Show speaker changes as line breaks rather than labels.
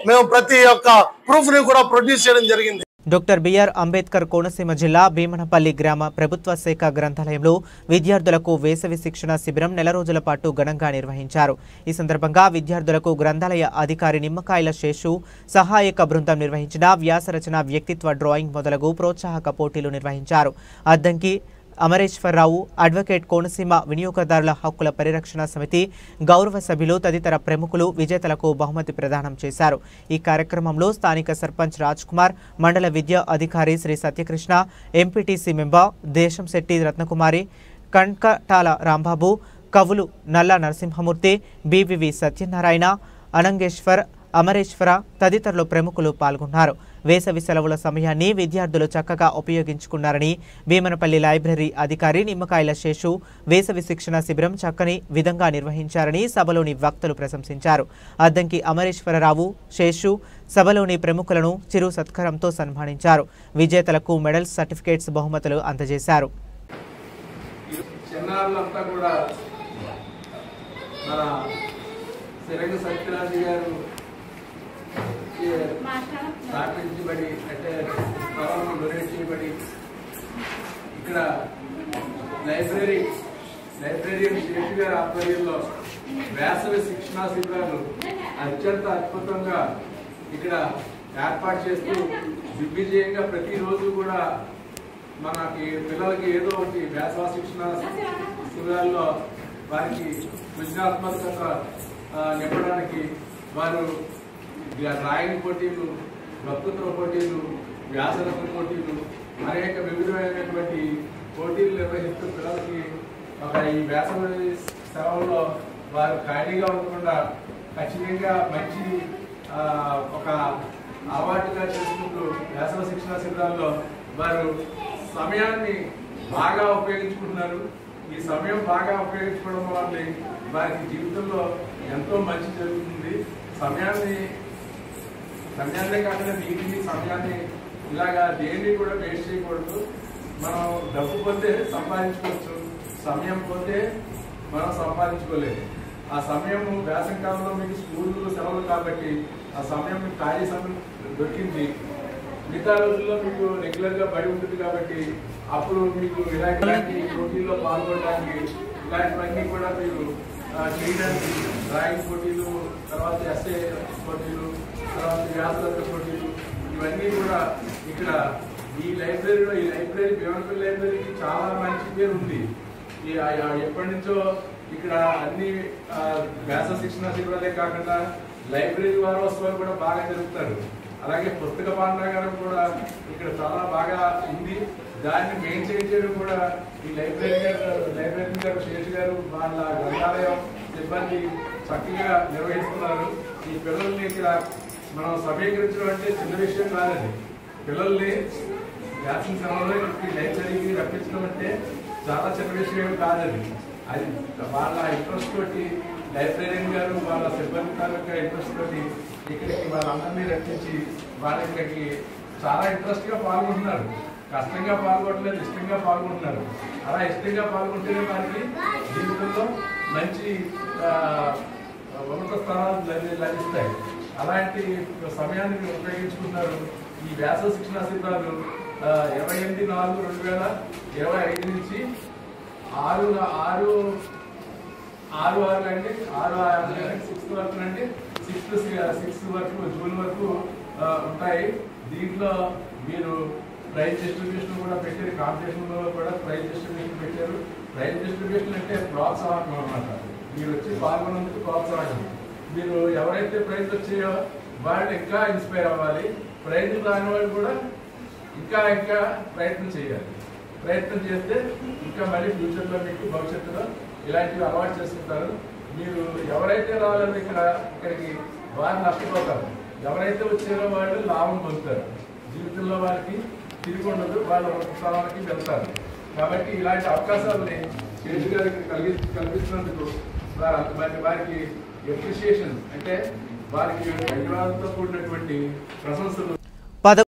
మేము ప్రతి ఒక్క ప్రూఫ్ ని కూడా ప్రొడ్యూస్ చేయడం జరిగింది.
డాక్టర్ బిఆర్ అంబేద్కర్ కోనసీమ జిల్లా భీమనపల్లి గ్రామ ప్రభుత్వ శాఖ గ్రంథాలయంలో విద్యార్థులకు వేసవి శిక్షణ శిబిరం నెల రోజుల పాటు ఘనంగా నిర్వహించారు. ఈ సందర్భంగా విద్యార్థులకు గ్రంథాలయ అధికారి నిమ్మకాయల శేషు సహాయక బృందం నిర్వహించిన వ్యాసరచన, వ్యక్తిత్వ డ్రాయింగ్ మొదలగు ప్రోత్సాహక పోటీలు నిర్వహించారు. అద్దంకి అమరేశ్వరరావు, అడ్వకేట్, కోనసీమ వినియోగదారుల హక్కుల పరిరక్షణ సమితి గౌరవ సభ్యులు తదితర ప్రముఖులు విజేతలకు బహుమతి ప్రదానం చేశారు. ఈ కార్యక్రమంలో స్థానిక సర్పంచ్ రాజ్ కుమార్, మండల విద్యా అధికారి శ్రీ సత్యకృష్ణ, ఎంపీటీసీ మెంబర్ దేశంశెట్టి రత్నకుమారి, కణ్కటాల రాంబాబు, కవులు నల్ల నరసింహమూర్తి, బీవీవి సత్యనారాయణ, అనంగేశ్వర్, అమరేశ్వర తదితరులు ప్రముఖులు పాల్గొన్నారు. వేసవి సెలవుల సమయాన్ని విద్యార్థులు చక్కగా ఉపయోగించుకున్నారని భీమనపల్లి లైబ్రరీ అధికారి నిమ్మకాయల శేషు వేసవి శిక్షణ శిబిరం చక్కని విధంగా నిర్వహించారని సభలోని వక్తలు ప్రశంసించారు. అద్దంకి అమరేశ్వరరావు, శేషు సభలోని ప్రముఖులను చిరు సత్కారంతో సన్మానించారు. విజేతలకు మెడల్స్, సర్టిఫికేట్స్, బహుమతులు అందజేశారు.
స్థాపించబడి అంటే స్థలం డొనేట్ చేయబడి ఇక్కడ లైబ్రరీయన్ శేషు గారి ఆధ్వర్యంలో వేసవి శిక్షణా శిబిరాలు అత్యంత అద్భుతంగా ఇక్కడ ఏర్పాటు చేస్తూ దిగ్విజయంగా ప్రతిరోజు కూడా మనకి పిల్లలకి ఏదో ఒకటి వేసవి శిక్షణా శిబిరాల్లో వారికి సృజనాత్మకత నింపడానికి వారు డ్రాయింగ్ పోటీలు, వక్తృత్వ పోటీలు, వ్యాసరచన పోటీలు, అనేక వివిధమైనటువంటి పోటీలు నిర్వహిస్తూ పిల్లలకి ఈ వేసవి సెలవుల్లో వారు ఖాళీగా ఉండకుండా ఖచ్చితంగా మంచి ఒక అలవాటుగా చేసుకుంటూ వేసవి శిక్షణ శిబిరాల్లో వారు సమయాన్ని బాగా ఉపయోగించుకుంటున్నారు. ఈ సమయం బాగా ఉపయోగించుకోవడం వల్ల వారికి జీవితంలో ఎంతో మంచి జరుగుతుంది. సమయాన్నే కాకుండా నీటిని, సమయాన్ని ఇలాగా దేన్ని కూడా వేస్ట్ చేయకూడదు. మనం డబ్బు పోతే సంపాదించుకోవచ్చు, సమయం పోతే మనం సంపాదించుకోలేదు. ఆ సమయం వేసవి కాలంలో మీకు స్కూళ్ళు సెలవులు కాబట్టి ఆ సమయం మీకు ఖాళీ సమయం దొరికింది. మిగతా రోజుల్లో మీకు రెగ్యులర్గా బడి ఉంటుంది కాబట్టి అప్పుడు మీకు ఇలాంటి పోటీల్లో పాల్గొనడానికి ఇలాంటివన్నీ కూడా మీరు చేయడానికి డ్రాయింగ్ పోటీలు, తర్వాత ఎస్ఏ పోటీలు, తర్వాత వ్యాసరచన పోటీలు, ఇవన్నీ కూడా ఇక్కడ ఈ లైబ్రరీ భీమనపల్లి లైబ్రరీకి చాలా మంచి పేరు ఉంది. ఎప్పటి నుంచో ఇక్కడ అన్ని వేసవి శిక్షణ శిబిరాలే కాకుండా లైబ్రరీ వారోత్సవాలు కూడా బాగా జరుపుతారు. అలాగే పుస్తక భాండాగారం కూడా ఇక్కడ చాలా బాగా ఉంది. దాన్ని మెయింటైన్ చేయడం కూడా ఈ లైబ్రరీ గారు శేషు గారు వాళ్ళ గ్రంథాలయం సిబ్బంది చక్కగా నిర్వహిస్తున్నారు. ఈ పిల్లల్ని ఇక్కడ మనం సమీకరించడం అంటే చిన్న విషయం కాదండి. పిల్లల్ని వ్యాసం సెలవులో లైబ్రరీకి రప్పించడం అంటే చాలా చిన్న విషయం కాదండి. అది వాళ్ళ ఇంట్రెస్ట్ తోటి లైబ్రరీయన్ గారు వాళ్ళ సిబ్బంది తాలూకా ఇంట్రెస్ట్ తోటి ఇక్కడికి వాళ్ళందరినీ రప్పించి వాళ్ళ ఇక్కడికి చాలా ఇంట్రెస్ట్గా పాల్గొంటున్నారు. కష్టంగా పాల్గొనలేదు, ఇష్టంగా పాల్గొంటున్నారు. అలా ఇష్టంగా పాల్గొంటేనే వారికి జీవితంలో మంచి ఉన్నత స్థానాలు లభిస్తాయి. అలాంటి సమయాన్ని ఉపయోగించుకుంటున్నారు. ఈ వేసవి శిక్షణా శిబిరాలు 28/4/2025 నుంచి 6/6 వరకు అండి 6 వరకు జూన్ వరకు ఉంటాయి. దీంట్లో మీరు ప్రైజ్ డిస్ట్రిబ్యూషన్ కూడా పెట్టారు. కాంపిటీషన్ లో కూడా ప్రైజ్ డిస్ట్రిబ్యూషన్ పెట్టారు. ప్రైజ్ డిస్ట్రిబ్యూషన్ అంటే ప్రోత్సాహం అన్నమాట. మీరు వచ్చి పాల్గొన్నందుకు ప్రోత్సాహం. మీరు ఎవరైతే ప్రైజ్ వచ్చాయో వాళ్ళు ఇంకా ఇన్స్పైర్ అవ్వాలి. ప్రైజ్ రాని వాళ్ళు కూడా ఇంకా ప్రయత్నం చేయాలి. ప్రయత్నం చేస్తే ఇంకా మళ్ళీ ఫ్యూచర్లో మీకు భవిష్యత్తులో ఇలాంటివి అలవాటు చేసుకుంటారు. మీరు ఎవరైతే రావాలని ఇక్కడికి వారు నష్టపోతారు. ఎవరైతే వచ్చారో వాళ్ళు లాభం పొందుతారు. జీవితంలో వారికి తిరిగి ఉండదు, వాళ్ళ స్థలానికి వెళ్తారు. కాబట్టి ఇలాంటి అవకాశాలని శేషు గారికి కల్పిస్తున్నందుకు వారికి అప్రిషియేషన్ అంటే వారికి ధన్యవాదాలతో కూడినటువంటి ప్రశంసలు